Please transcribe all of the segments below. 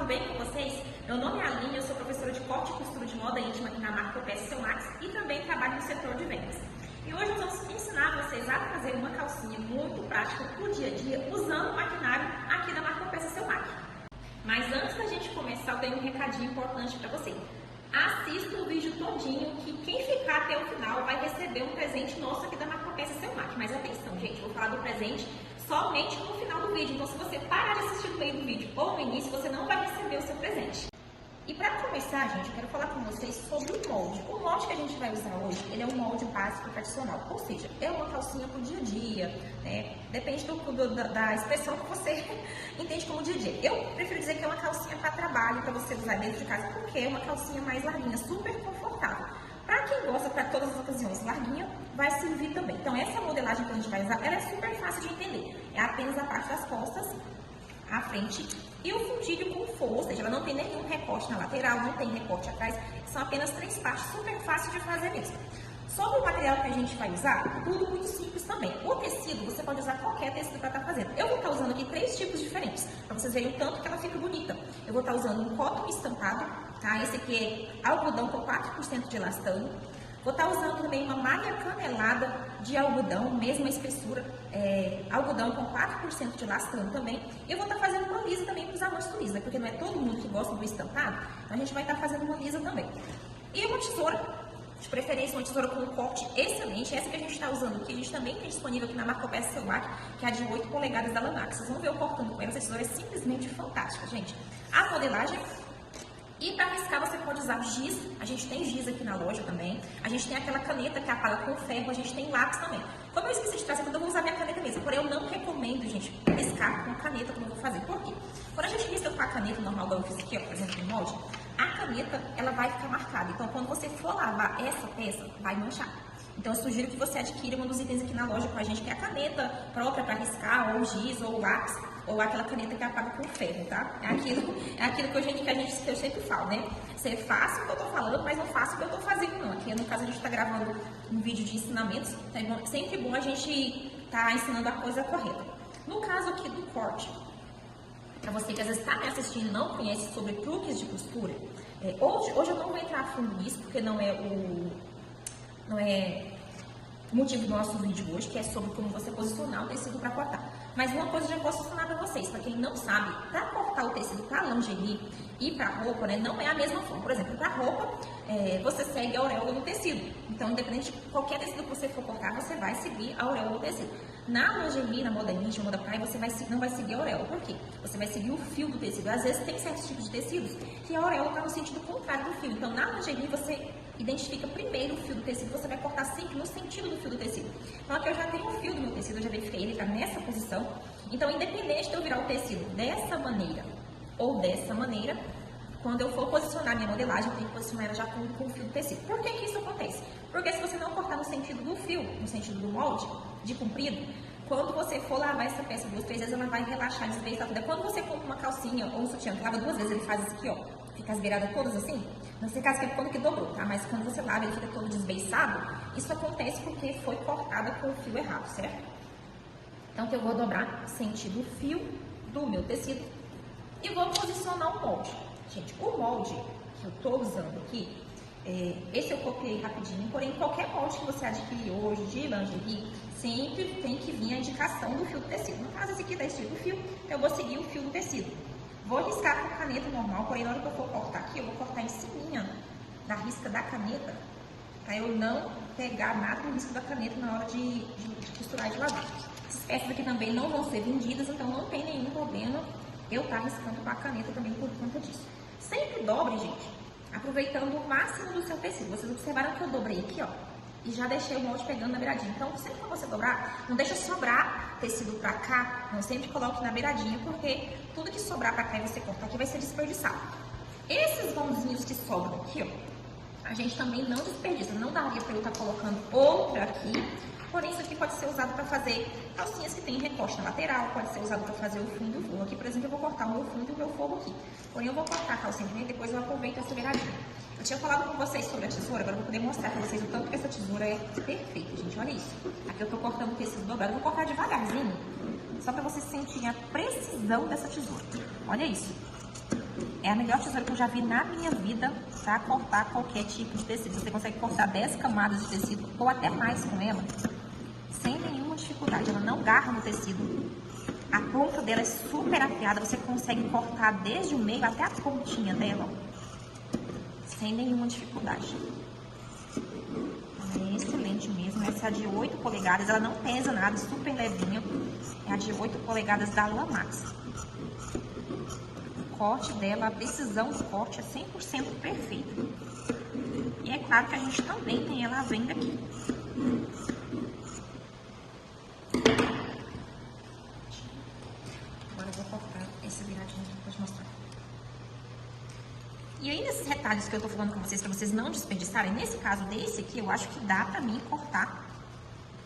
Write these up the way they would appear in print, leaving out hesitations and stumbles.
bem com vocês? Meu nome é Aline, eu sou professora de corte e costura de moda íntima aqui na marca Peça Seu Max e também trabalho no setor de vendas. E hoje nós vamos ensinar vocês a fazer uma calcinha muito prática para o dia a dia usando o maquinário aqui da marca Peça Seu Max. Mas antes da gente começar, eu tenho um recadinho importante para você. Assista o vídeo todinho, que quem ficar até o final vai receber um presente nosso aqui da marca Peça Seu Max. Mas atenção, gente, vou falar do presente somente no final do vídeo. Então, se você parar de assistir no meio do vídeo ou no início, você não vai receber o seu presente. E para começar, gente, eu quero falar com vocês sobre o molde. O molde que a gente vai usar hoje, ele é um molde básico tradicional. Ou seja, é uma calcinha para o dia a dia, né? Depende da expressão que você entende como dia a dia. Eu prefiro dizer que é uma calcinha para trabalho, para você usar dentro de casa, porque é uma calcinha mais larguinha, super confortável. Para quem gosta para todas as ocasiões larguinha, vai servir também. Então, essa modelagem que a gente vai usar, ela é super fácil de entender. É apenas a parte das costas, a frente e o fundilho com forro, ou seja, ela não tem nenhum recorte na lateral, não tem recorte atrás, são apenas 3 partes, super fácil de fazer mesmo. Sobre o material que a gente vai usar, tudo muito simples também. O tecido, você pode usar qualquer tecido para estar fazendo. Eu vou estar usando aqui 3 tipos diferentes, para vocês verem o tanto que ela fica bonita. Eu vou estar usando um cotton estampado, tá? Esse aqui é algodão com 4% de elastano. Vou estar usando também uma malha canelada de algodão, mesma espessura, algodão com 4% de elastano também. E eu vou estar fazendo uma lisa também para os amantes do lisa, porque não é todo mundo que gosta do estampado, então a gente vai estar fazendo uma lisa também. E uma tesoura, de preferência uma tesoura com um corte excelente, essa que a gente está usando aqui, a gente também tem disponível aqui na marca Peça Seu Max, que é a de 8 polegadas da Lanax. Vocês vão ver eu cortando com ela, essa tesoura é simplesmente fantástica, gente. A modelagem. E para riscar você pode usar giz, a gente tem giz aqui na loja também, a gente tem aquela caneta que apaga com ferro, a gente tem lápis também. Como eu esqueci de trazer, eu vou usar minha caneta mesmo, porém eu não recomendo, gente, riscar com caneta como eu vou fazer. Por quê? Quando a gente risca com a caneta normal, igual eu fiz aqui, ó, por exemplo, no molde, a caneta, ela vai ficar marcada. Então, quando você for lavar essa peça, vai manchar. Então, eu sugiro que você adquira um dos itens aqui na loja com a gente, que é a caneta própria para riscar, ou giz, ou lápis, ou aquela caneta que apaga com ferro, tá? É aquilo que eu sempre falo, né? Você faça o que eu tô falando, mas não faça o que eu tô fazendo, não. Aqui, no caso, a gente tá gravando um vídeo de ensinamentos, então é sempre bom a gente tá ensinando a coisa correta. No caso aqui do corte, para você que às vezes está me assistindo e não conhece sobre truques de costura, hoje eu não vou entrar a fundo nisso, porque não é o motivo do nosso vídeo hoje, que é sobre como você posicionar o tecido para cortar. Mas uma coisa eu já posso falar para vocês, para quem não sabe, para cortar o tecido para lingerie e para roupa, né, não é a mesma forma. Por exemplo, para roupa, você segue a auréola do tecido. Então, independente de qualquer tecido que você for cortar, você vai seguir a auréola do tecido. Na lingerie, na moda íntima, moda praia, você não vai seguir a auréola. Por quê? Você vai seguir o fio do tecido. Às vezes tem certos tipos de tecidos que a auréola está no sentido contrário do fio. Então, na lingerie, você identifica primeiro o fio do tecido, você vai cortar sempre no sentido do fio do tecido. Então, aqui eu já tenho o fio do meu tecido, eu já verifiquei, ele está nessa posição. Então, independente de eu virar o tecido dessa maneira ou dessa maneira, quando eu for posicionar minha modelagem, eu tenho que posicionar ela já com o fio do tecido. Por que que isso acontece? Porque se você não cortar no sentido do fio, no sentido do molde, de comprido, quando você for lavar essa peça 2, 3 vezes, ela vai relaxar, desbeiçar tudo. Quando você compra uma calcinha ou um sutiã que lava 2 vezes, ele faz isso aqui, ó, fica as beiradas todas assim. Nesse caso aqui é quando que dobrou, tá? Mas quando você lava, ele fica todo desbeiçado. Isso acontece porque foi cortada com o fio errado, certo? Então, eu vou dobrar sentido o fio do meu tecido e vou posicionar o molde. Gente, o molde que eu tô usando aqui, esse eu copiei rapidinho, porém, qualquer molde que você adquirir hoje de lingerie, sempre tem que vir a indicação do fio do tecido. No caso, esse aqui tá estilo do fio, eu vou seguir o fio do tecido. Vou riscar com caneta normal, porém, na hora que eu for cortar aqui, eu vou cortar em cima da risca da caneta, para eu não pegar nada no risco da caneta na hora de costurar e de lavar. Essas peças aqui também não vão ser vendidas, então não tem nenhum problema eu estar riscando com a caneta também por conta disso. Sempre dobre, gente, aproveitando o máximo do seu tecido. Vocês observaram que eu dobrei aqui, ó, e já deixei o molde pegando na beiradinha. Então, sempre que você dobrar, não deixa sobrar tecido pra cá, não, sempre coloque na beiradinha, porque tudo que sobrar pra cá e você cortar aqui vai ser desperdiçado. Esses vãozinhos que sobram aqui, ó, a gente também não desperdiça. Não daria pra eu estar colocando outra aqui, porém isso aqui pode ser usado para fazer calcinhas que tem recorte na lateral, pode ser usado para fazer o fundo do forro. Aqui, por exemplo, eu vou cortar o meu fundo e o meu forro aqui. Porém, eu vou cortar a calcinha primeiro e depois eu aproveito essa beiradinha. Eu tinha falado com vocês sobre a tesoura, agora eu vou poder mostrar para vocês o tanto que essa tesoura é perfeita, gente. Olha isso. Aqui eu tô cortando o tecido dobrado, eu vou cortar devagarzinho, só para vocês sentirem a precisão dessa tesoura. Olha isso. é a melhor tesoura que eu já vi na minha vida para cortar qualquer tipo de tecido. Você consegue cortar 10 camadas de tecido ou até mais com ela, sem nenhuma dificuldade. Ela não garra no tecido. A ponta dela é super afiada, você consegue cortar desde o meio até a pontinha dela, ó, sem nenhuma dificuldade. É excelente mesmo. Essa é a de 8 polegadas, ela não pesa nada, super levinha. É a de 8 polegadas da Lamax. O corte dela, a precisão do corte é 100% perfeito. E é claro que a gente também tem ela à venda aqui. Agora eu vou cortar esse viradinho aqui pra te mostrar. E aí, nesses retalhos que eu tô falando com vocês, pra vocês não desperdiçarem, nesse caso desse aqui, eu acho que dá pra mim cortar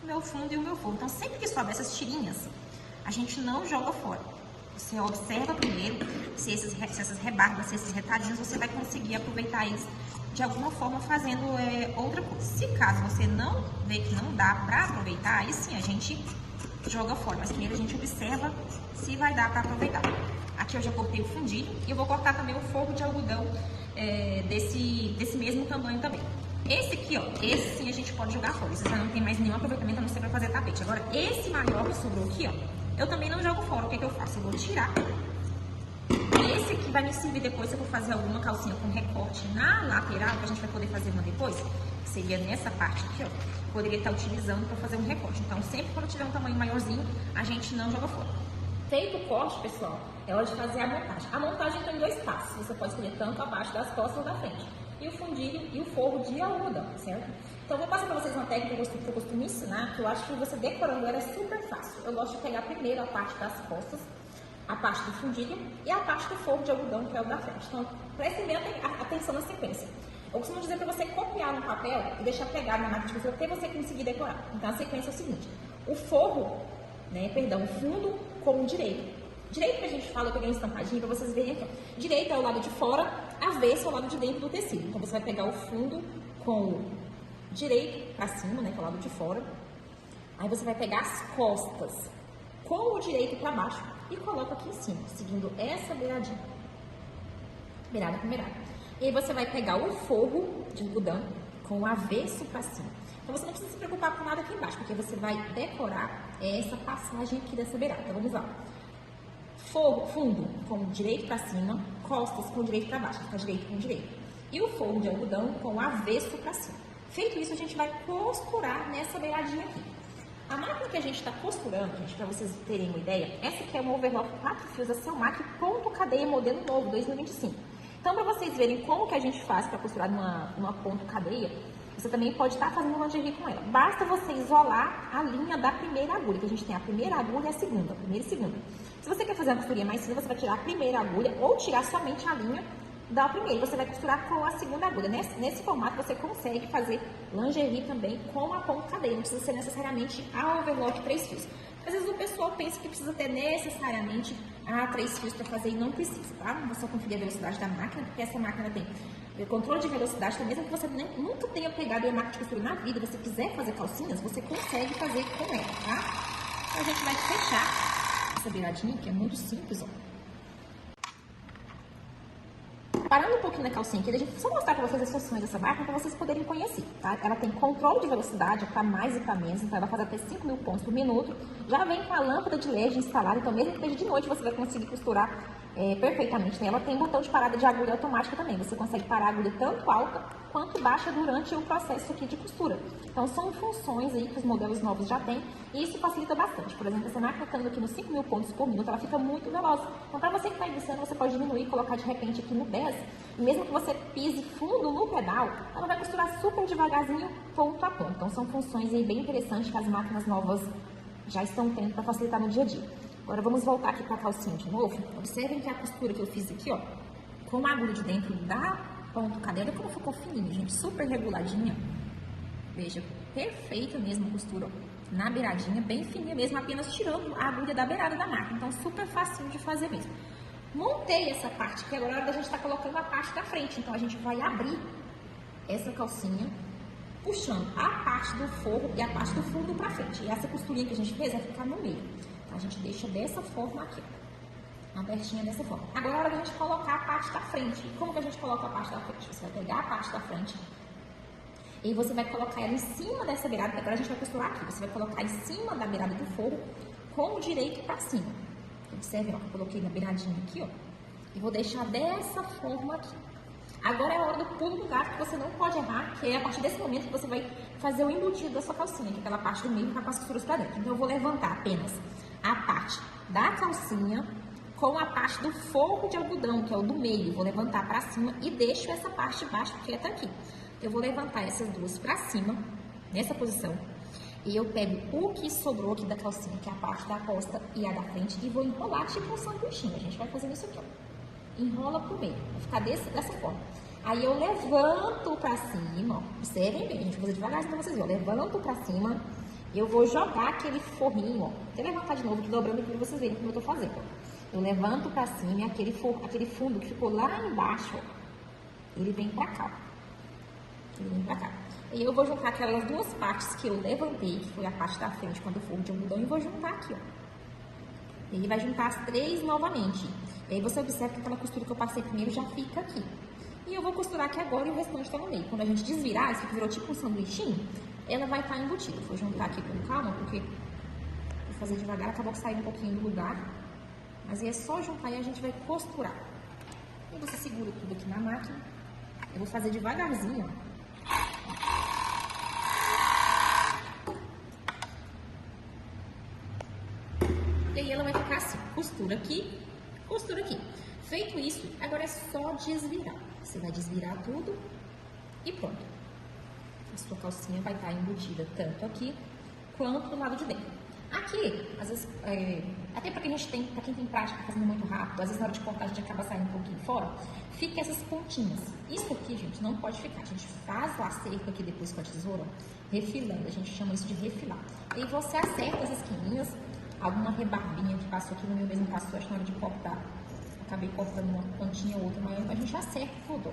o meu fundo e o meu forro. Então, sempre que sobra essas tirinhas, a gente não joga fora. Você observa primeiro se essas rebarbas, se esses retalhinhos, você vai conseguir aproveitar eles de alguma forma fazendo outra coisa. Se caso você não vê que não dá pra aproveitar, aí sim a gente joga fora. Mas primeiro a gente observa se vai dar pra aproveitar. Aqui eu já cortei o fundilho e eu vou cortar também o forro de algodão desse mesmo tamanho também. Esse aqui, ó, esse sim a gente pode jogar fora. Esse já não tem mais nenhum aproveitamento, a não ser pra fazer tapete. Agora, esse maior que sobrou aqui, ó, eu também não jogo fora. O que é que eu faço? Eu vou tirar. Esse aqui vai me servir depois se eu for fazer alguma calcinha com recorte na lateral, que a gente vai poder fazer uma depois, que seria nessa parte aqui, ó. Poderia estar utilizando para fazer um recorte. Então, sempre quando tiver um tamanho maiorzinho, a gente não joga fora. Feito o corte, pessoal, é hora de fazer a montagem. A montagem tem 2 passos. Você pode escolher tanto abaixo das costas ou da frente. E o fundilho e o forro de algodão, certo? Então, eu vou passar para vocês uma técnica que eu costumo ensinar, que eu acho que você decorando ela é super fácil. Eu gosto de pegar primeiro a parte das costas, a parte do fundilho e a parte do forro de algodão, que é o da frente. Então, prestem bem atenção na sequência. Eu costumo dizer para você copiar um papel e deixar pegado na máquina de costura até você conseguir decorar. Então, a sequência é o seguinte: o forro, o fundo com o direito. Direito que a gente fala, eu peguei um estampadinho para vocês verem aqui. Direito é o lado de fora, avesso é o lado de dentro do tecido. Então, você vai pegar o fundo com o direito para cima, que é o lado de fora. Aí, você vai pegar as costas com o direito para baixo e coloca aqui em cima, seguindo essa beiradinha. Beirada com beirada. E aí, você vai pegar o forro de algodão com o avesso para cima. Então, você não precisa se preocupar com nada aqui embaixo, porque você vai decorar essa passagem aqui dessa beirada. Então, vamos lá. Forro, fundo com o direito para cima, costas com o direito para baixo, fica direito com direito. E o forro de algodão com o avesso para cima. Feito isso, a gente vai costurar nessa beiradinha aqui. A máquina que a gente está costurando, gente, para vocês terem uma ideia, essa aqui é uma overlock 4 fios da Selmac ponto cadeia modelo novo, 2025. Então, para vocês verem como que a gente faz para costurar numa ponto cadeia, você também pode estar fazendo lingerie com ela. Basta você isolar a linha da primeira agulha, que a gente tem a primeira agulha e a segunda, primeira e segunda. Se você quer fazer uma costurinha mais fina, você vai tirar a primeira agulha ou tirar somente a linha da primeira. Você vai costurar com a segunda agulha. Nesse formato, você consegue fazer lingerie também com a ponto cadeia. Não precisa ser necessariamente a overlock 3 fios. Às vezes o pessoal pensa que precisa ter necessariamente a 3 fios para fazer e não precisa, tá? Não só conferir a velocidade da máquina, porque essa máquina tem controle de velocidade, então mesmo que você nunca tenha pegado a máquina de costura na vida, você quiser fazer calcinhas, você consegue fazer com ela, tá? Então a gente vai fechar essa beiradinha, que é muito simples, ó. Parando um pouquinho na calcinha aqui, deixa eu só mostrar para vocês as funções dessa máquina para vocês poderem conhecer, tá? Ela tem controle de velocidade para mais e para menos, então ela faz até 5.000 pontos por minuto. Já vem com a lâmpada de LED instalada, então mesmo que esteja de noite, você vai conseguir costurar perfeitamente. Ela tem botão de parada de agulha automática também. Você consegue parar a agulha tanto alta quanto baixa durante o processo aqui de costura. Então são funções aí que os modelos novos já têm e isso facilita bastante. Por exemplo, essa máquina estando aqui nos 5.000 pontos por minuto, ela fica muito veloz. Então para você que está iniciando, você pode diminuir, colocar de repente aqui no 10. E mesmo que você pise fundo no pedal, ela vai costurar super devagarzinho, ponto a ponto. Então são funções aí bem interessantes que as máquinas novas já estão tendo para facilitar no dia a dia. Agora vamos voltar aqui para a calcinha de novo. Observem que a costura que eu fiz aqui, ó, com a agulha de dentro da ponto cadeira, como ficou fininho, gente, super reguladinha. Veja, perfeita mesmo a costura, ó, na beiradinha, bem fininha mesmo, apenas tirando a agulha da beirada da máquina. Então super facinho de fazer mesmo. Montei essa parte aqui, agora é hora da gente estar colocando a parte da frente. Então a gente vai abrir essa calcinha, puxando a parte do forro e a parte do fundo para frente. E essa costurinha que a gente fez vai ficar no meio. A gente deixa dessa forma aqui. abertinha dessa forma. Agora é hora da gente colocar a parte da frente. Como que a gente coloca a parte da frente? Você vai pegar a parte da frente e você vai colocar ela em cima dessa beirada, que agora a gente vai costurar aqui. Você vai colocar em cima da beirada do forro com o direito para cima. Observe, ó, eu coloquei na beiradinha aqui, ó, e vou deixar dessa forma aqui. Agora é a hora do pulo do gato, que você não pode errar, que é a partir desse momento que você vai fazer o embutido da sua calcinha, que é aquela parte do meio que vai com as costuras para dentro. Então eu vou levantar apenas a parte da calcinha com a parte do forro de algodão, que é o do meio. Vou levantar para cima e deixo essa parte de baixo quieta aqui. Eu vou levantar essas duas para cima, nessa posição, e eu pego o que sobrou aqui da calcinha, que é a parte da costa e a da frente, e vou enrolar tipo um sanduichinho. A gente vai fazendo isso aqui, ó. Enrola pro meio, vai ficar dessa forma. Aí eu levanto pra cima, ó. Observem bem, a gente vai fazer devagarzinho pra vocês verem. Eu levanto pra cima, eu vou jogar aquele forrinho, ó. Vou levantar de novo, aqui dobrando aqui pra vocês verem como eu tô fazendo, ó. Eu levanto pra cima e aquele fundo que ficou lá embaixo, ó, ele vem pra cá, ó. Ele vem pra cá. E eu vou juntar aquelas duas partes que eu levantei, que foi a parte da frente com o forro de algodão, e vou juntar aqui, ó. Ele vai juntar as três novamente. E aí você observa que aquela costura que eu passei primeiro já fica aqui. E eu vou costurar aqui agora e o restante tá no meio. Quando a gente desvirar, isso aqui virou tipo um sanduichinho, ela vai estar embutida. Vou juntar aqui com calma, porque vou fazer devagar, acabou saindo um pouquinho do lugar. Mas aí é só juntar e a gente vai costurar. E você segura tudo aqui na máquina. Eu vou fazer devagarzinho, ó. E aí ela vai ficar assim, costura aqui, costura aqui. Feito isso, agora é só desvirar. Você vai desvirar tudo e pronto. A sua calcinha vai estar embutida tanto aqui quanto do lado de dentro. Aqui, às vezes, até para quem tem prática fazendo muito rápido, às vezes na hora de cortar a gente acaba saindo um pouquinho fora, fica essas pontinhas. Isso aqui, gente, não pode ficar. A gente faz o acerto aqui depois com a tesoura, refilando. A gente chama isso de refilar. E você acerta as esquininhas. Alguma rebarbinha que passou aqui no meu mesmo passou, acho que na hora de cortar. Acabei cortando uma pontinha ou outra, mas a gente acerta tudo.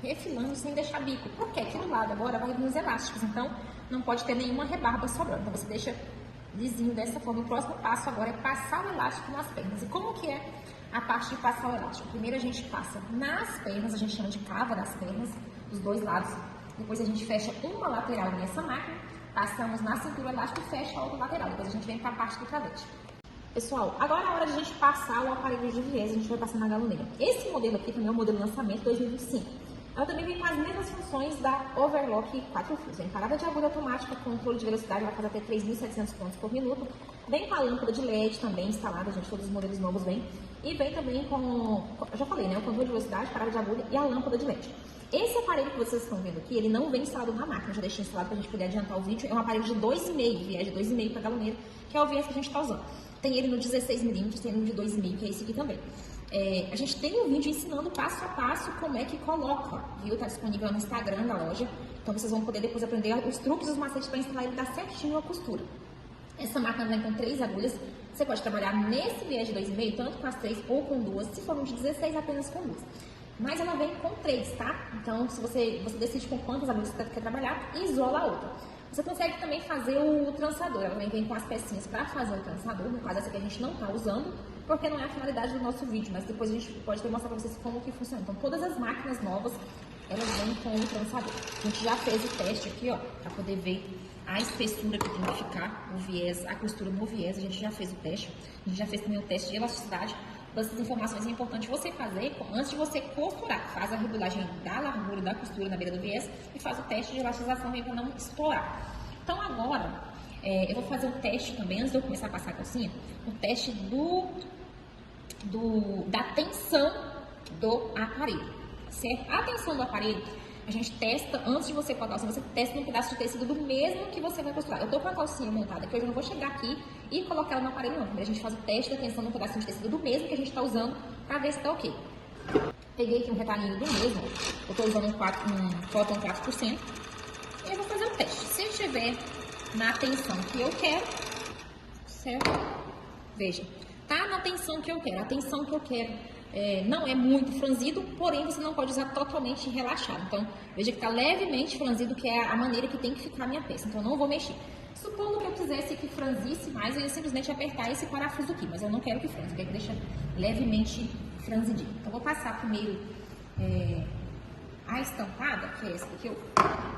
Refilando sem deixar bico. Porque aqui do lado agora vai vir os elásticos, então não pode ter nenhuma rebarba sobrando. Então você deixa lisinho dessa forma. O próximo passo agora é passar o elástico nas pernas. E como que é a parte de passar o elástico? Primeiro a gente passa nas pernas, a gente chama de cava das pernas, dos dois lados. Depois a gente fecha uma lateral nessa máquina. Passamos na cintura elástica e fecha a outra lateral. Depois a gente vem para a parte do travete. Pessoal, agora é a hora de a gente passar o aparelho de viés. A gente vai passar na galoneira. Esse modelo aqui também é o modelo lançamento 2025. Ela também vem com as mesmas funções da Overlock 4 fios. Vem parada de agulha automática, controle de velocidade, vai fazer até 3.700 pontos por minuto. Vem com a lâmpada de LED também instalada, gente, todos os modelos novos vêm. E vem também com, eu já falei, né, o controle de velocidade, parada de agulha e a lâmpada de LED. Esse aparelho que vocês estão vendo aqui, ele não vem instalado na máquina, eu já deixei instalado para a gente poder adiantar o vídeo. É um aparelho de 2,5, viés de 2,5 para galoneira, que é o viés que a gente está usando. Tem ele no 16mm, tem ele no de 2,5, que é esse aqui também. A gente tem um vídeo ensinando passo a passo como é que coloca, viu? Tá disponível no Instagram da loja. Então vocês vão poder depois aprender os truques e os macetes para instalar ele dar certinho a costura. Essa máquina vem com 3 agulhas. Você pode trabalhar nesse viés de 2,5, tanto com as 3 ou com 2. Se for um de 16, apenas com 2. Mas ela vem com 3, tá? Então, se você decide com quantas agulhas você quer trabalhar, isola a outra. Você consegue também fazer o trançador. Ela vem com as pecinhas para fazer o trançador. No caso, essa aqui a gente não está usando, porque não é a finalidade do nosso vídeo. Mas depois a gente pode mostrar para vocês como que funciona. Então, todas as máquinas novas, elas vêm com o trançador. A gente já fez o teste aqui, ó, para poder ver a espessura que tem que ficar, o viés, a costura no viés. A gente já fez o teste. A gente já fez também o teste de elasticidade. Essas informações é importante você fazer antes de você costurar. Faz a regulagem da largura da costura na beira do viés e faz o teste de elastização para não estourar. Então agora, eu vou fazer um teste também, antes de eu começar a passar a calcinha, o teste da tensão do aparelho, certo? A tensão do aparelho, a gente testa, antes de você pôr a calcinha, você testa num pedaço de tecido do mesmo que você vai costurar. Eu tô com a calcinha montada aqui, eu já não vou chegar aqui e colocar ela no aparelho não. A gente faz o teste da tensão num pedacinho de tecido do mesmo que a gente tá usando pra ver se tá ok. Peguei aqui um retalhinho do mesmo, eu tô usando um cotton 4%. E eu vou fazer o teste. Se estiver na tensão que eu quero, certo? Veja, tá na tensão que eu quero. A tensão que eu quero não é muito franzido, porém você não pode usar totalmente relaxado. Então, veja que tá levemente franzido, que é a maneira que tem que ficar a minha peça. Então, eu não vou mexer. Supondo que eu quisesse que franzisse mais, eu ia simplesmente apertar esse parafuso aqui, mas eu não quero que franze, eu quero que deixe levemente franzidinho. Então, eu vou passar primeiro a estampada, que é essa aqui, eu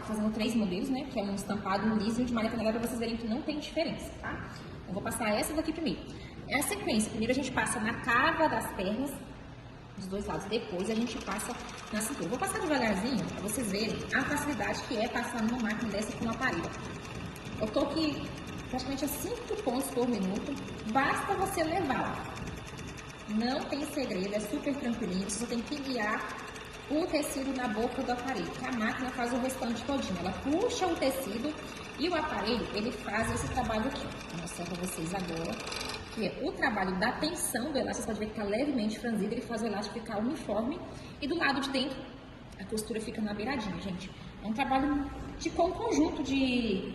fazendo 3 modelos, né? Que é um estampado, um liso e um de malha canelada, para vocês verem que não tem diferença, tá? Eu vou passar essa daqui primeiro. É a sequência, primeiro a gente passa na cava das pernas, dos dois lados, depois a gente passa na cintura. Vou passar devagarzinho, para vocês verem a facilidade que é passar numa máquina dessa com um aparelho. Eu tô aqui praticamente a 5 pontos por minuto, basta você levar. Não tem segredo, é super tranquilinho, você só tem que guiar o tecido na boca do aparelho, que a máquina faz o restante todinho. Ela puxa o tecido e o aparelho, ele faz esse trabalho aqui. Vou mostrar para vocês agora, que é o trabalho da tensão do elástico. Você pode ver que está levemente franzido, ele faz o elástico ficar uniforme. E do lado de dentro, a costura fica na beiradinha, gente. É um trabalho com um conjunto de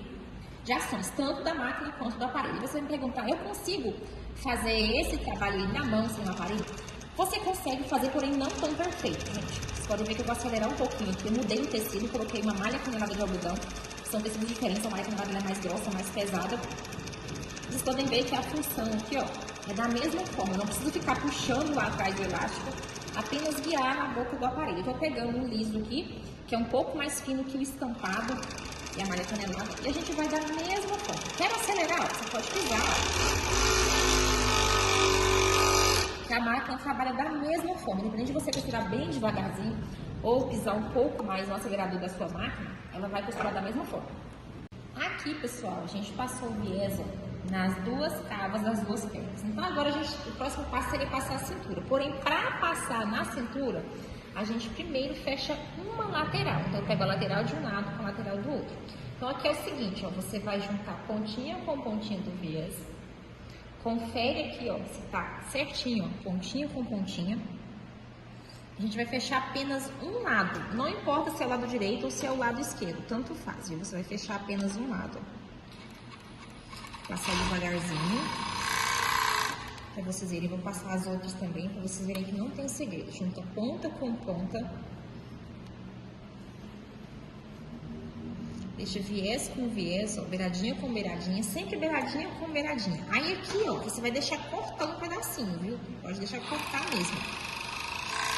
ações, tanto da máquina quanto do aparelho. E você vai me perguntar, eu consigo fazer esse trabalho aí na mão sem o aparelho? Você consegue fazer, porém não tão perfeito, gente. Vocês podem ver que eu vou acelerar um pouquinho aqui. Eu mudei o tecido, coloquei uma malha canelada de algodão. São tecidos diferentes, a malha canelada é mais grossa, mais pesada. Vocês podem ver que a função aqui, ó, é da mesma forma. Eu não preciso ficar puxando lá atrás do elástico, apenas guiar na boca do aparelho. Eu tô pegando um liso aqui, que é um pouco mais fino que o estampado e a malha canelada. E a gente vai da mesma forma. Quero acelerar, ó, você pode pisar, ó. Que a máquina trabalha da mesma forma, independente de você costurar bem devagarzinho ou pisar um pouco mais no acelerador da sua máquina, ela vai costurar da mesma forma. Aqui, pessoal, a gente passou o viés nas duas cavas das duas pernas. Então agora o próximo passo seria passar a cintura. Porém, para passar na cintura, a gente primeiro fecha uma lateral. Então eu pego a lateral de um lado com a lateral do outro. Então aqui é o seguinte, ó, você vai juntar pontinha com pontinha do viés. Confere aqui, ó, se tá certinho, ó, pontinha com pontinha. A gente vai fechar apenas um lado. Não importa se é o lado direito ou se é o lado esquerdo, tanto faz, viu? Você vai fechar apenas um lado, ó. Passar devagarzinho. Pra vocês verem, vou passar as outras também, pra vocês verem que não tem segredo. Junta ponta com ponta. Deixa viés com viés, ó, beiradinha com beiradinha, sempre beiradinha com beiradinha. Aí aqui, ó, você vai deixar cortar um pedacinho, viu? Pode deixar cortar mesmo.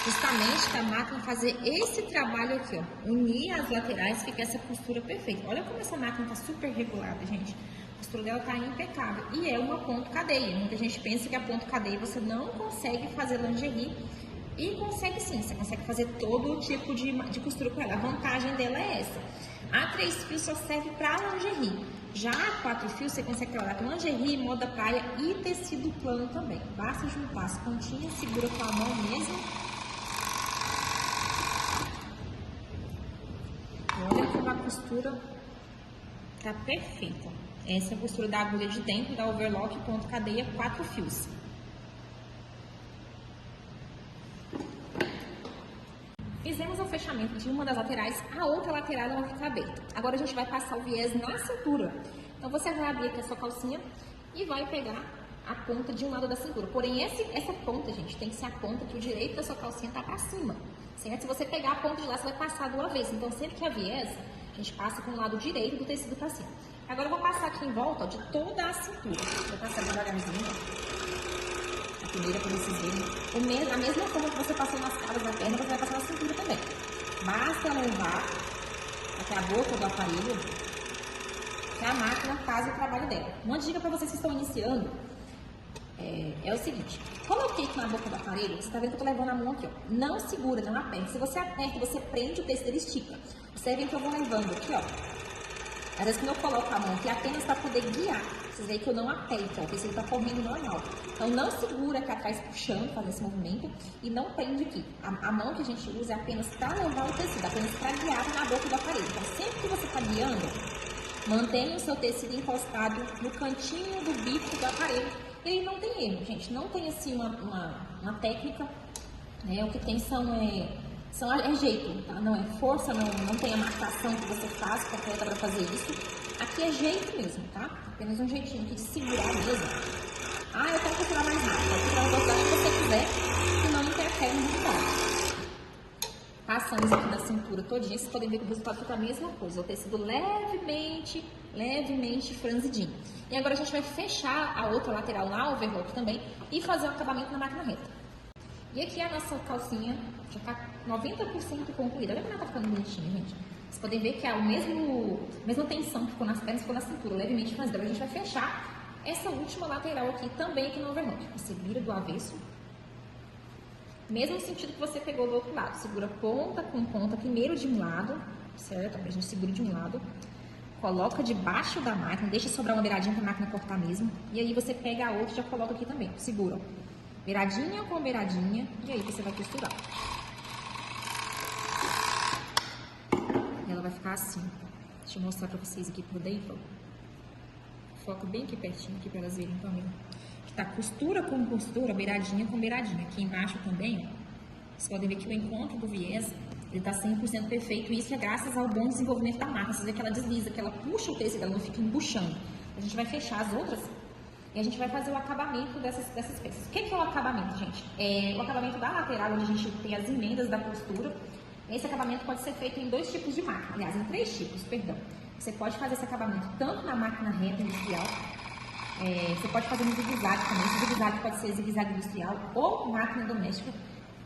Justamente para a máquina fazer esse trabalho aqui, ó. Unir as laterais, fica essa costura perfeita. Olha como essa máquina tá super regulada, gente. A costura dela tá impecável. E é uma ponto cadeia. Muita gente pensa que a ponto cadeia você não consegue fazer lingerie. E consegue sim, você consegue fazer todo tipo de costura com ela. A vantagem dela é essa. A 3 fios só serve para lingerie. Já a 4 fios você consegue trabalhar com lingerie, moda praia e tecido plano também. Basta juntar as pontinhas, segura com a mão mesmo. Olha como a costura tá perfeita. Essa é a costura da agulha de dentro da overlock ponto cadeia 4 fios. Fizemos o fechamento de uma das laterais, a outra lateral ela vai ficar aberta. Agora a gente vai passar o viés na cintura. Então você vai abrir aqui a sua calcinha e vai pegar a ponta de um lado da cintura. Porém, essa ponta, gente, tem que ser a ponta que o direito da sua calcinha tá para cima. Certo? Se você pegar a ponta de lá, você vai passar do avesso. Então, sempre que é viés, a gente passa com o lado direito do tecido para cima. Agora eu vou passar aqui em volta, ó, de toda a cintura. Vou passar devagarzinho, ó. A primeira para vocês verem. A mesma forma que você passou nas cavas da perna, você vai passar na cintura também. Basta levar até a boca do aparelho que a máquina faz o trabalho dela. Uma dica para vocês que estão iniciando é o seguinte. Coloquei aqui na boca do aparelho, você está vendo que eu tô levando a mão aqui, ó. Não segura, não aperta. Se você aperta, você prende o tecido, ele estica. Observem que eu vou levando aqui, ó. Às vezes quando eu coloco a mão aqui, apenas para poder guiar. Vocês veem que eu não aperto, ó, o tecido tá correndo normal. Então não segura aqui atrás puxando, fazendo esse movimento, e não prende aqui. A mão que a gente usa é apenas para levar o tecido, apenas para guiar na boca do aparelho. Então sempre que você tá guiando, mantenha o seu tecido encostado no cantinho do bico do aparelho. E aí não tem erro, gente. Não tem assim uma técnica, né? O que tem é jeito, tá? Não é força, não tem a marcação que você faz completa para fazer isso. Aqui é jeito mesmo, tá? Apenas um jeitinho aqui de segurar mesmo. Ah, eu quero costurar mais rápido. Pode costurar a velocidade que você quiser, que não interfere no resultado. passamos aqui na cintura todinha, vocês podem ver que o resultado fica a mesma coisa. O tecido levemente franzidinho. E agora a gente vai fechar a outra lateral na overlock também e fazer o acabamento na máquina reta. E aqui a nossa calcinha já tá 90% concluída. Olha como ela tá ficando bonitinha, gente. Vocês podem ver que é a mesma tensão que ficou nas pernas, ficou na cintura, levemente franzida. Agora a gente vai fechar essa última lateral aqui, também aqui no overlock. Você vira do avesso. Mesmo sentido que você pegou do outro lado. Segura ponta com ponta, primeiro de um lado, certo? A gente segura de um lado. Coloca debaixo da máquina, deixa sobrar uma beiradinha pra máquina cortar mesmo. E aí você pega a outra e já coloca aqui também. Segura, ó. Beiradinha com beiradinha. E aí você vai costurar. E ela vai ficar assim. Deixa eu mostrar pra vocês aqui por dentro, ó. Foca bem aqui pertinho, aqui pra elas verem também. Tá costura com costura, beiradinha com beiradinha. Aqui embaixo também, ó, vocês podem ver que o encontro do viés, ele tá 100% perfeito. E isso é graças ao bom desenvolvimento da máquina. Vocês veem que ela desliza, que ela puxa o tecido, ela não fica embuchando. A gente vai fechar as outras e a gente vai fazer o acabamento dessas peças. O que é o acabamento, gente? É o acabamento da lateral, onde a gente tem as emendas da costura. Esse acabamento pode ser feito em 2 tipos de máquina. Aliás, em 3 tipos, perdão. Você pode fazer esse acabamento tanto na máquina reta industrial, você pode fazer no zigue-zague também. Esse zigue-zague pode ser zigue-zague industrial ou máquina doméstica,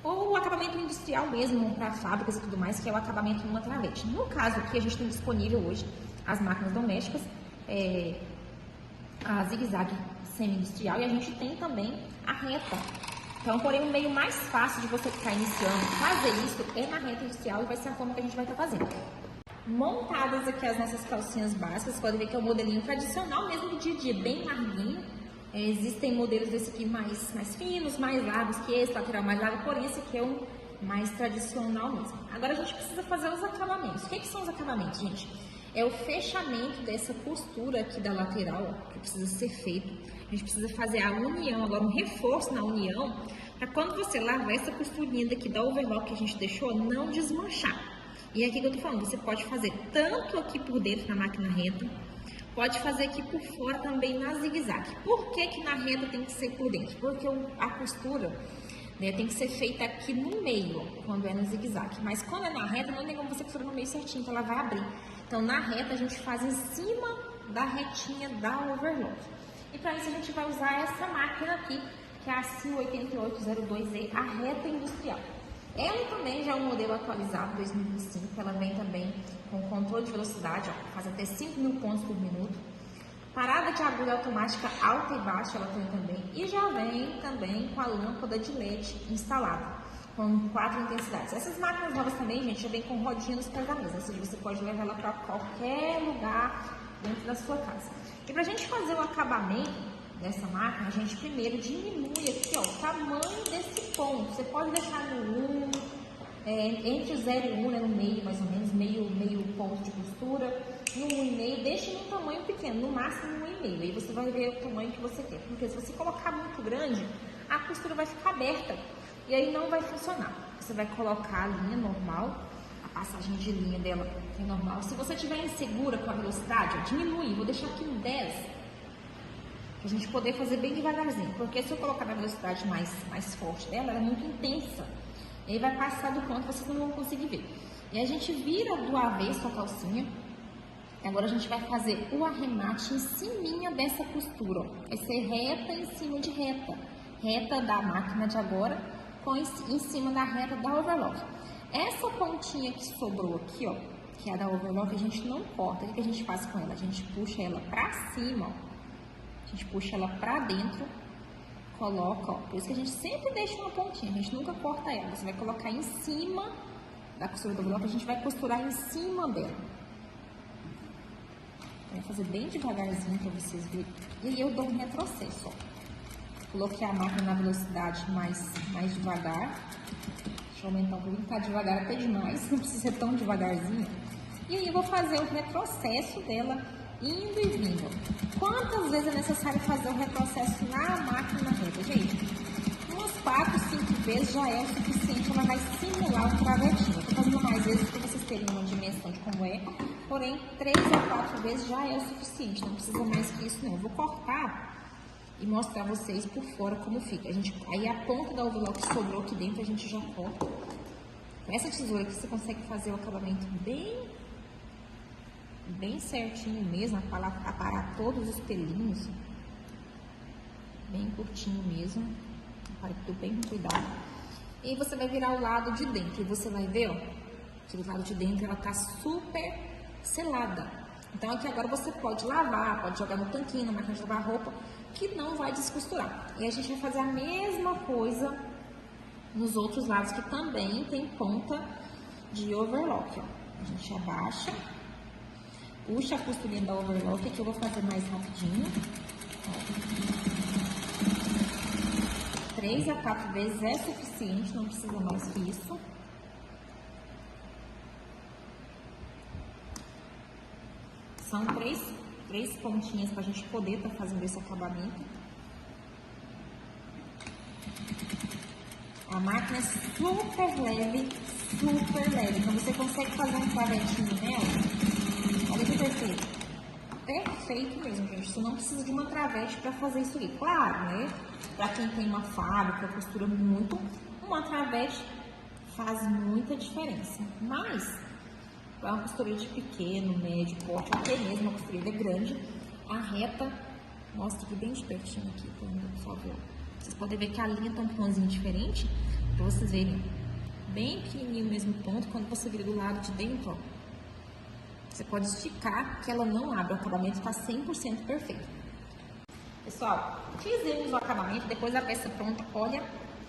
ou o acabamento industrial mesmo para fábricas e tudo mais, que é o acabamento numa travete. No caso aqui, a gente tem disponível hoje as máquinas domésticas, a zigue-zague semi-industrial, e a gente tem também a reta. Então, porém, o meio mais fácil de você ficar iniciando fazer isso é na reta industrial, e vai ser a forma que a gente vai estar fazendo. Montadas aqui as nossas calcinhas básicas, você pode ver que é o modelinho tradicional mesmo do dia a dia, bem larguinho. Existem modelos desse aqui mais finos, mais largos que esse, lateral mais largo, porém esse aqui é o mais tradicional mesmo. Agora a gente precisa fazer os acabamentos. O que são os acabamentos, gente? É o fechamento dessa costura aqui da lateral, ó, que precisa ser feito. A gente precisa fazer a união, agora um reforço na união, para quando você lavar essa costurinha daqui da overlock que a gente deixou, não desmanchar. E é aqui que eu tô falando, você pode fazer tanto aqui por dentro na máquina reta, pode fazer aqui por fora também na zigue-zague. Por que na reta tem que ser por dentro? Porque a costura, né, tem que ser feita aqui no meio, quando é no zigue-zague. Mas quando é na reta, não tem como você costurar no meio certinho, que ela vai abrir. Então, na reta, a gente faz em cima da retinha da overlock. E para isso, a gente vai usar essa máquina aqui, que é a CIL 8802E, a reta industrial. Ela também já é um modelo atualizado, 2025, ela vem também com controle de velocidade, ó, faz até 5.000 pontos por minuto. Parada de agulha automática alta e baixa ela tem também. E já vem também com a lâmpada de LED instalada, com 4 intensidades. Essas máquinas novas também, gente, já vem com rodinha nos pés da mesa, ou seja, você pode levar ela para qualquer lugar dentro da sua casa. E para a gente fazer o acabamento dessa máquina, a gente primeiro diminui aqui, ó, o tamanho desse ponto. Você pode deixar no 1, entre o 0 e 1, né, no meio, mais ou menos, meio ponto de costura. No 1,5, deixe num tamanho pequeno, no máximo 1,5. Aí você vai ver o tamanho que você quer. Porque se você colocar muito grande, a costura vai ficar aberta e aí não vai funcionar. Você vai colocar a linha normal, a passagem de linha dela é normal. Se você estiver insegura com a velocidade, ó, diminui. Vou deixar aqui no 10, pra gente poder fazer bem devagarzinho. Porque se eu colocar na velocidade mais forte dela, ela é muito intensa. E aí vai passar do ponto, vocês não vão conseguir ver. E a gente vira do avesso a calcinha. Agora a gente vai fazer o arremate em cima dessa costura, ó. Vai ser reta em cima de reta. Reta da máquina de agora em cima da reta da overlock. Essa pontinha que sobrou aqui, ó, que é a da overlock, a gente não corta. O que a gente faz com ela? A gente puxa ela pra cima, ó. A gente puxa ela pra dentro, coloca, ó. Por isso que a gente sempre deixa uma pontinha, a gente nunca corta ela. Você vai colocar em cima da costura do overlock, a gente vai costurar em cima dela. Vou fazer bem devagarzinho para vocês verem. E aí eu dou um retrocesso, ó. Coloquei a máquina na velocidade mais devagar. Deixa eu aumentar um pouquinho, tá devagar até demais, não precisa ser tão devagarzinho. E aí eu vou fazer o retrocesso dela, indo e vindo. Quantas vezes é necessário fazer o retrocesso na máquina reta, gente? Umas 4, 5 vezes já é o suficiente, ela vai simular um travetinho. Eu tô fazendo mais vezes para vocês terem uma dimensão de como é. Porém, 3 ou 4 vezes já é o suficiente, não precisa mais que isso não. Eu vou cortar e mostrar a vocês por fora como fica. Aí a ponta da overlock que sobrou aqui dentro, a gente já corta Com essa tesoura aqui você consegue fazer o acabamento bem certinho mesmo, aparar todos os pelinhos. Bem curtinho mesmo. Para tudo bem com cuidado. E você vai virar o lado de dentro. E você vai ver, ó, que do lado de dentro ela tá super selada. Então aqui agora você pode lavar, pode jogar no tanquinho, na máquina de lavar roupa, que não vai descosturar. E a gente vai fazer a mesma coisa nos outros lados, que também tem ponta de overlock, ó. A gente abaixa, puxa a costurinha da overlock, que eu vou fazer mais rapidinho. Ó. 3 a 4 vezes é suficiente, não precisa mais que isso. São três pontinhas para a gente poder estar fazendo esse acabamento. A máquina é super leve, então você consegue fazer um travetinho nela. Olha que perfeito. Perfeito mesmo, gente. Você não precisa de uma travete para fazer isso aqui. Claro, né? Para quem tem uma fábrica, costura muito, uma travete faz muita diferença. Mas, para uma costureira de pequeno, médio, porte, até mesmo uma costureira grande, a reta, mostra aqui bem de pertinho aqui, por favor. Vocês podem ver que a linha tá um pãozinho diferente, para vocês verem. Bem pequenininho o mesmo ponto, quando você vira do lado de dentro, ó. Você pode esticar que ela não abre, o acabamento está 100% perfeito. Pessoal, fizemos o acabamento, depois da peça pronta, olha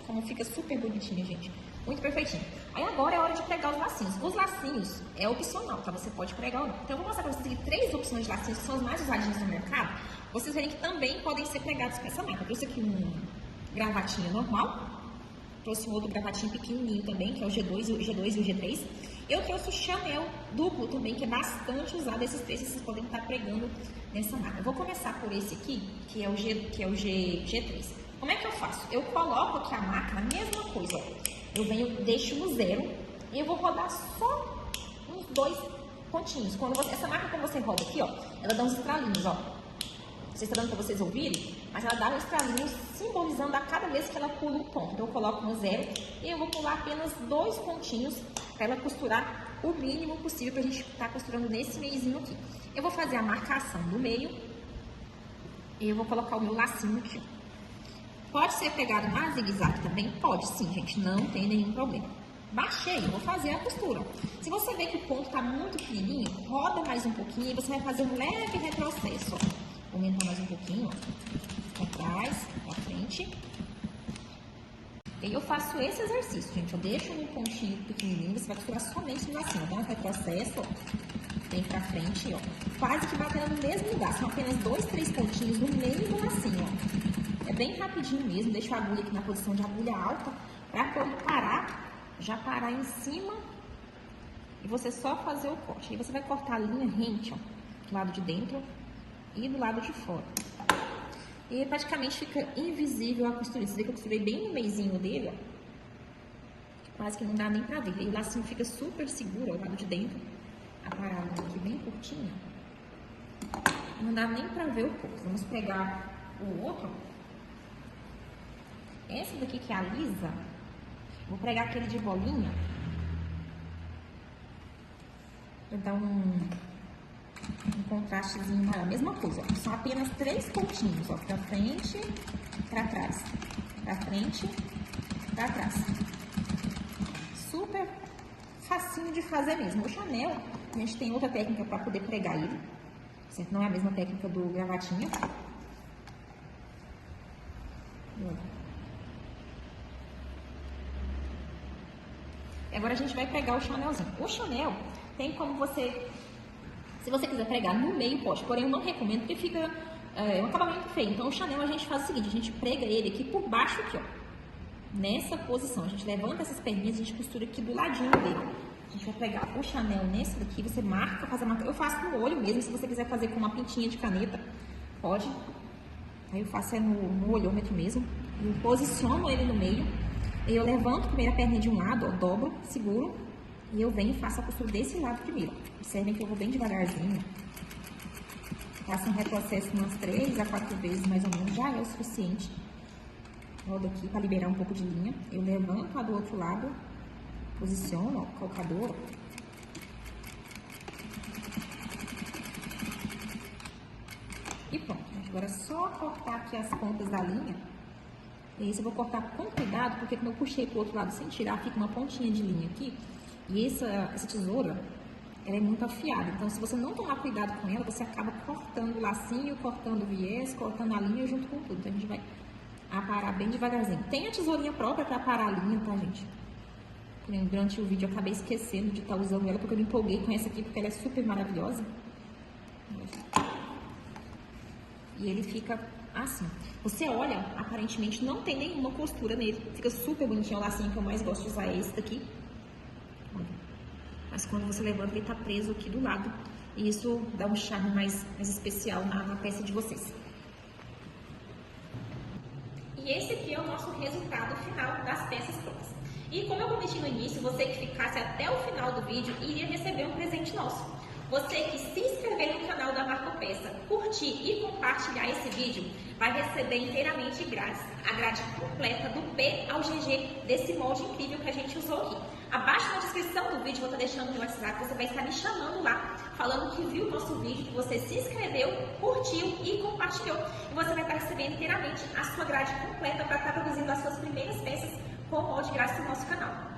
como fica super bonitinho, gente. Muito perfeitinho. Aí agora é hora de pregar os lacinhos. Os lacinhos é opcional, tá? Você pode pregar ou não. Então eu vou mostrar pra vocês aqui 3 opções de lacinhos que são as mais usadinhas no mercado. Vocês verem que também podem ser pregados com essa marca. Eu trouxe aqui um gravatinho normal. Trouxe um outro gravatinho pequenininho também, que é o G2 e o G3. Eu trouxe o Chanel duplo também, que é bastante usado. Esses três vocês podem estar pregando nessa marca. Eu vou começar por esse aqui, que é o G3. Como é que eu faço? Eu coloco aqui a máquina, a mesma coisa, ó. Eu deixo no 0 e eu vou rodar só uns 2 pontinhos. Essa máquina, quando você roda aqui, ó, ela dá uns estralinhos, ó. Não sei se está dando para vocês ouvirem, mas ela dá um estralinho simbolizando a cada vez que ela pula um ponto. Então eu coloco no 0 e eu vou pular apenas 2 pontinhos para ela costurar o mínimo possível para a gente estar costurando nesse meiozinho aqui. Eu vou fazer a marcação do meio e eu vou colocar o meu lacinho aqui. Pode ser pegado na zigue-zague também? Pode sim, gente, não tem nenhum problema. Baixei, eu vou fazer a costura. Se você vê que o ponto está muito pequenininho, roda mais um pouquinho e você vai fazer um leve retrocesso, ó. Vou aumentar mais um pouquinho, ó, para trás, para frente. E eu faço esse exercício, gente. Eu deixo um pontinho pequenininho, você vai costurar somente no lacinho. Dá um retrocesso, ó, vem pra frente, ó. Quase que batendo no mesmo lugar. São apenas 2, 3 pontinhos no meio do lacinho, ó. É bem rapidinho mesmo. Deixo a agulha aqui na posição de agulha alta, pra quando parar, já parar em cima e você só fazer o corte. Aí você vai cortar a linha rente, ó, do lado de dentro e do lado de fora. E praticamente fica invisível a costurinha. Você vê que eu costurei bem no meizinho dele, ó. Quase que não dá nem pra ver. E o lacinho fica super seguro, ó, do lado de dentro. A parada aqui bem curtinha. Não dá nem pra ver o corpo. Vamos pegar o outro. Essa daqui que é a lisa, vou pregar aquele de bolinha. Pra dar um contrastezinho maior. Mesma coisa, ó. São apenas 3 pontinhos, ó. Pra frente, pra trás. Pra frente, pra trás. Super facinho de fazer mesmo. O Chanel, a gente tem outra técnica pra poder pregar ele. Certo? Não é a mesma técnica do gravatinha. Agora a gente vai pregar o Chanelzinho. O Chanel tem como você... Se você quiser pregar no meio, pode. Porém, eu não recomendo porque fica um acabamento feio. Então, o Chanel a gente faz o seguinte, a gente prega ele aqui por baixo aqui, ó. Nessa posição. A gente levanta essas perninhas e a gente costura aqui do ladinho dele. A gente vai pregar o Chanel nesse daqui. Você marca, faz a marca. Eu faço no olho mesmo. Se você quiser fazer com uma pintinha de caneta, pode. Aí eu faço no olhômetro mesmo. Eu posiciono ele no meio. E eu levanto a primeira perninha de um lado, ó, dobro, seguro. E eu venho e faço a costura desse lado primeiro. Observem que eu vou bem devagarzinho. Faço um retrocesso umas 3 a 4 vezes, mais ou menos, já é o suficiente. Rodo aqui para liberar um pouco de linha. Eu levanto a do outro lado Posiciona, ó, calcador. E pronto, gente. Agora é só cortar aqui as pontas da linha. E esse eu vou cortar com cuidado, porque quando eu puxei pro outro lado sem tirar, fica uma pontinha de linha aqui. E essa tesoura, ela é muito afiada. Então, se você não tomar cuidado com ela, você acaba cortando o lacinho, cortando o viés, cortando a linha junto com tudo. Então, a gente vai aparar bem devagarzinho. Tem a tesourinha própria para aparar a linha, tá, gente? Durante o vídeo eu acabei esquecendo de estar usando ela, porque eu me empolguei com essa aqui, porque ela é super maravilhosa. E ele fica assim. Você olha, aparentemente não tem nenhuma costura nele. Fica super bonitinho o lacinho, que eu mais gosto de usar é esse daqui. Mas quando você levanta, ele tá preso aqui do lado. E isso dá um charme mais especial na peça de vocês. E esse aqui é o nosso resultado final das peças prontas. E como eu prometi no início, você que ficasse até o final do vídeo iria receber um presente nosso. Você que se inscrever no canal da Marcopeça, curtir e compartilhar esse vídeo, vai receber inteiramente grátis a grade completa do P ao GG desse molde incrível que a gente usou aqui. Abaixo na descrição do vídeo, vou estar deixando o WhatsApp, você vai estar me chamando lá, falando que viu o nosso vídeo, que você se inscreveu, curtiu e compartilhou. E você vai estar recebendo inteiramente a sua grade completa para estar produzindo as suas primeiras peças com molde grátis no nosso canal.